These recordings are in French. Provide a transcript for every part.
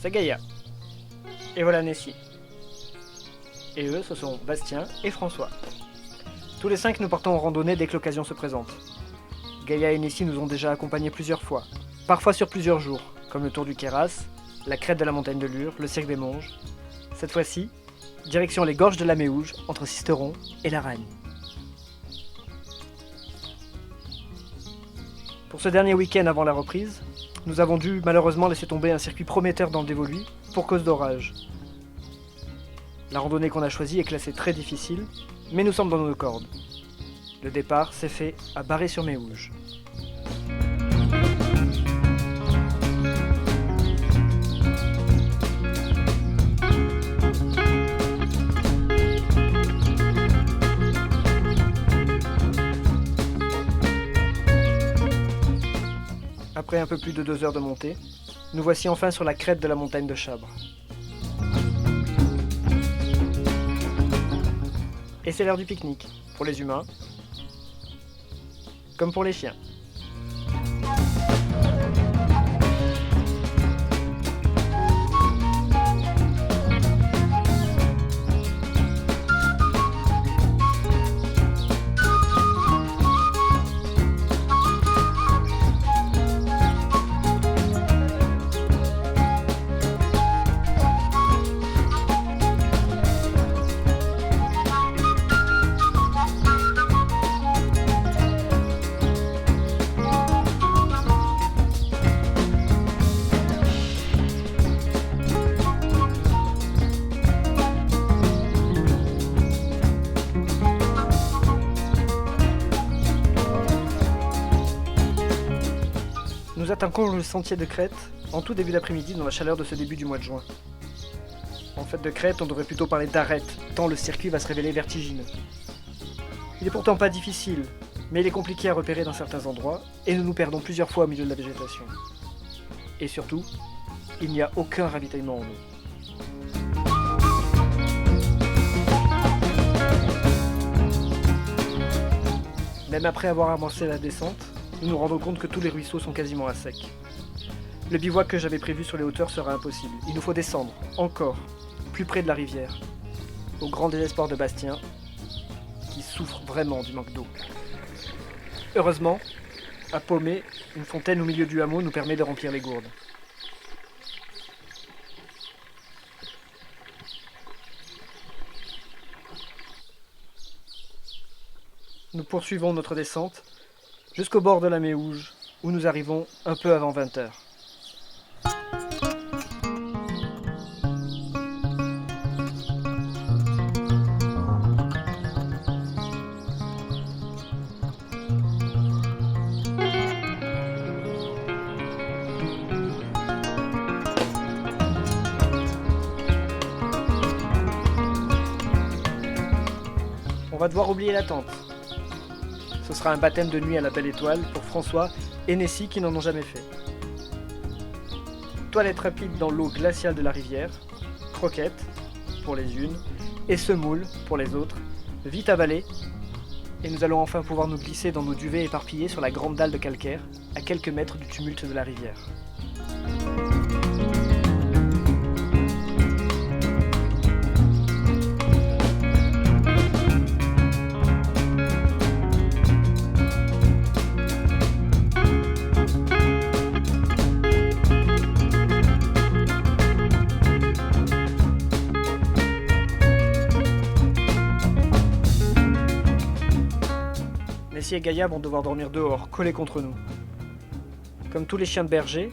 c'est Gaïa. Et voilà Nessie. Et eux, ce sont Bastien et François. Tous les 5 nous partons en randonnée dès que l'occasion se présente. Gaïa et Nessie nous ont déjà accompagnés plusieurs fois, parfois sur plusieurs jours, comme le tour du Queyras, la crête de la montagne de Lure, le cirque des Monges. Cette fois-ci, direction les gorges de la Méouge, entre Sisteron et la Ragne. Pour ce dernier week-end avant la reprise, nous avons dû malheureusement laisser tomber un circuit prometteur dans le Dévoluy pour cause d'orage. La randonnée qu'on a choisie est classée très difficile, mais nous sommes dans nos cordes. Le départ s'est fait à Barré-sur-Méouge. Après un peu plus de 2 heures de montée, nous voici enfin sur la crête de la montagne de Chabre. Et c'est l'heure du pique-nique, pour les humains, comme pour les chiens. Nous attaquons le sentier de crête en tout début d'après-midi dans la chaleur de ce début du mois de juin. En fait de crête, on devrait plutôt parler d'arête, tant le circuit va se révéler vertigineux. Il est pourtant pas difficile, mais il est compliqué à repérer dans certains endroits, et nous nous perdons plusieurs fois au milieu de la végétation. Et surtout, il n'y a aucun ravitaillement en eau. Même après avoir avancé la descente, nous nous rendons compte que tous les ruisseaux sont quasiment à sec. Le bivouac que j'avais prévu sur les hauteurs sera impossible. Il nous faut descendre, encore, plus près de la rivière, au grand désespoir de Bastien, qui souffre vraiment du manque d'eau. Heureusement, à Paumé, une fontaine au milieu du hameau nous permet de remplir les gourdes. Nous poursuivons notre descente jusqu'au bord de la Méouge, où nous arrivons un peu avant 20h. On va devoir oublier la tente. Ce sera un baptême de nuit à la belle étoile pour François et Nessie qui n'en ont jamais fait. Toilette rapide dans l'eau glaciale de la rivière, croquettes pour les unes et semoule pour les autres, vite avalées, et nous allons enfin pouvoir nous glisser dans nos duvets éparpillés sur la grande dalle de calcaire, à quelques mètres du tumulte de la rivière. Nessie et Gaïa vont devoir dormir dehors, collées contre nous. Comme tous les chiens de berger,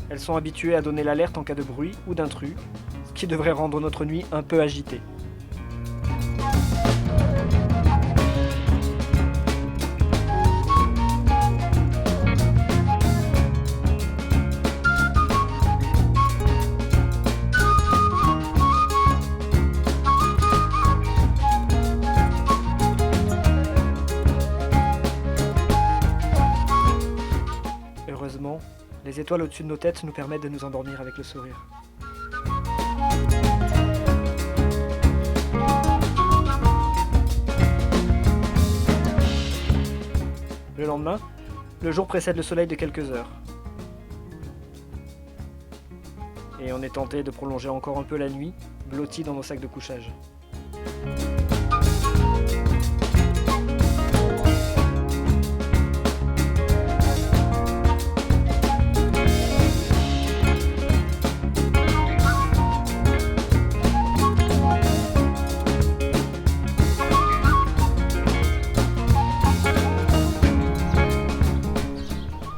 elles sont habituées à donner l'alerte en cas de bruit ou d'intrus, ce qui devrait rendre notre nuit un peu agitée. Heureusement, les étoiles au-dessus de nos têtes nous permettent de nous endormir avec le sourire. Le lendemain, le jour précède le soleil de quelques heures. Et on est tenté de prolonger encore un peu la nuit, blottis dans nos sacs de couchage.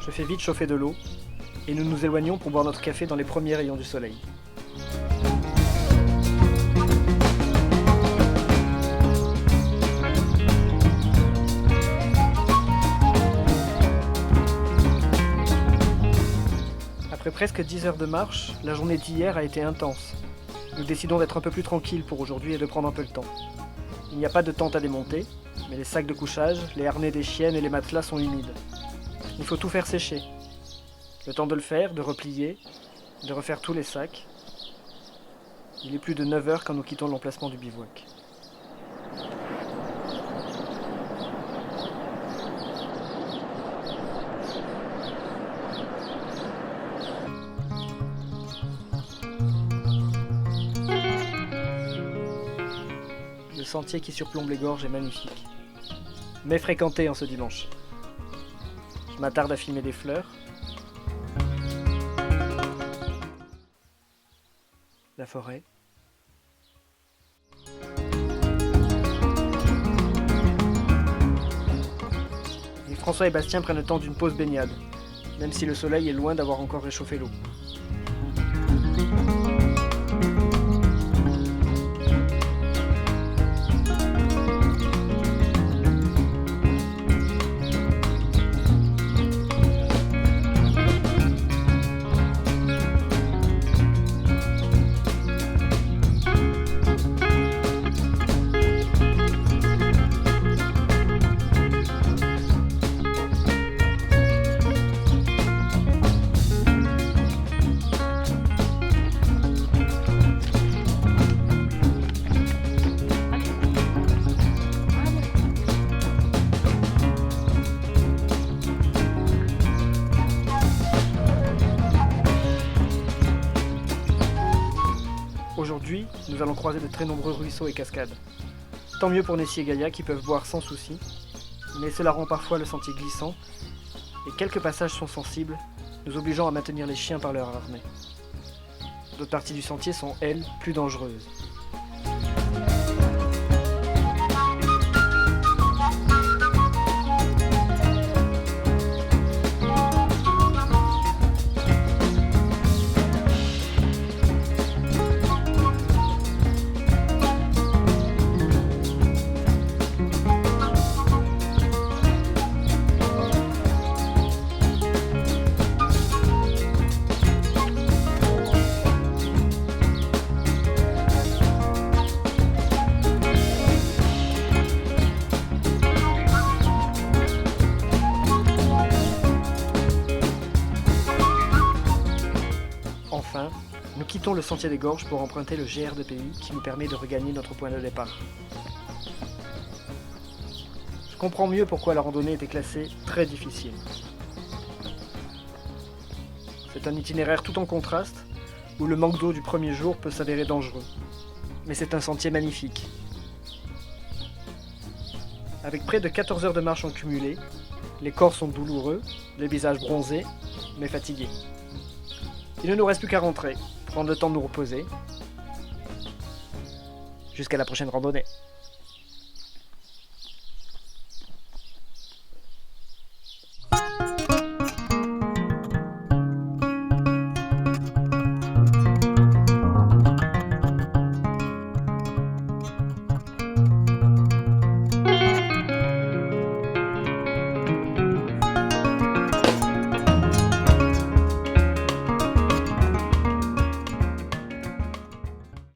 Je fais vite chauffer de l'eau, et nous nous éloignons pour boire notre café dans les premiers rayons du soleil. Après presque 10 heures de marche, la journée d'hier a été intense. Nous décidons d'être un peu plus tranquilles pour aujourd'hui et de prendre un peu le temps. Il n'y a pas de tente à démonter, mais les sacs de couchage, les harnais des chiennes et les matelas sont humides. Il faut tout faire sécher. Le temps de le faire, de replier, de refaire tous les sacs. Il est plus de 9 heures quand nous quittons l'emplacement du bivouac. Le sentier qui surplombe les gorges est magnifique, mais fréquenté en ce dimanche. Je m'attarde à filmer des fleurs, la forêt, et François et Bastien prennent le temps d'une pause baignade, même si le soleil est loin d'avoir encore réchauffé l'eau. Aujourd'hui, nous allons croiser de très nombreux ruisseaux et cascades. Tant mieux pour Nessie et Gaïa qui peuvent boire sans souci, mais cela rend parfois le sentier glissant, et quelques passages sont sensibles, nous obligeant à maintenir les chiens par leur harnais. D'autres parties du sentier sont, elles, plus dangereuses. Enfin, nous quittons le sentier des gorges pour emprunter le GR de pays qui nous permet de regagner notre point de départ. Je comprends mieux pourquoi la randonnée était classée très difficile. C'est un itinéraire tout en contraste, où le manque d'eau du premier jour peut s'avérer dangereux. Mais c'est un sentier magnifique. Avec près de 14 heures de marche en cumulé, les corps sont douloureux, les visages bronzés, mais fatigués. Il ne nous reste plus qu'à rentrer, prendre le temps de nous reposer. Jusqu'à la prochaine randonnée.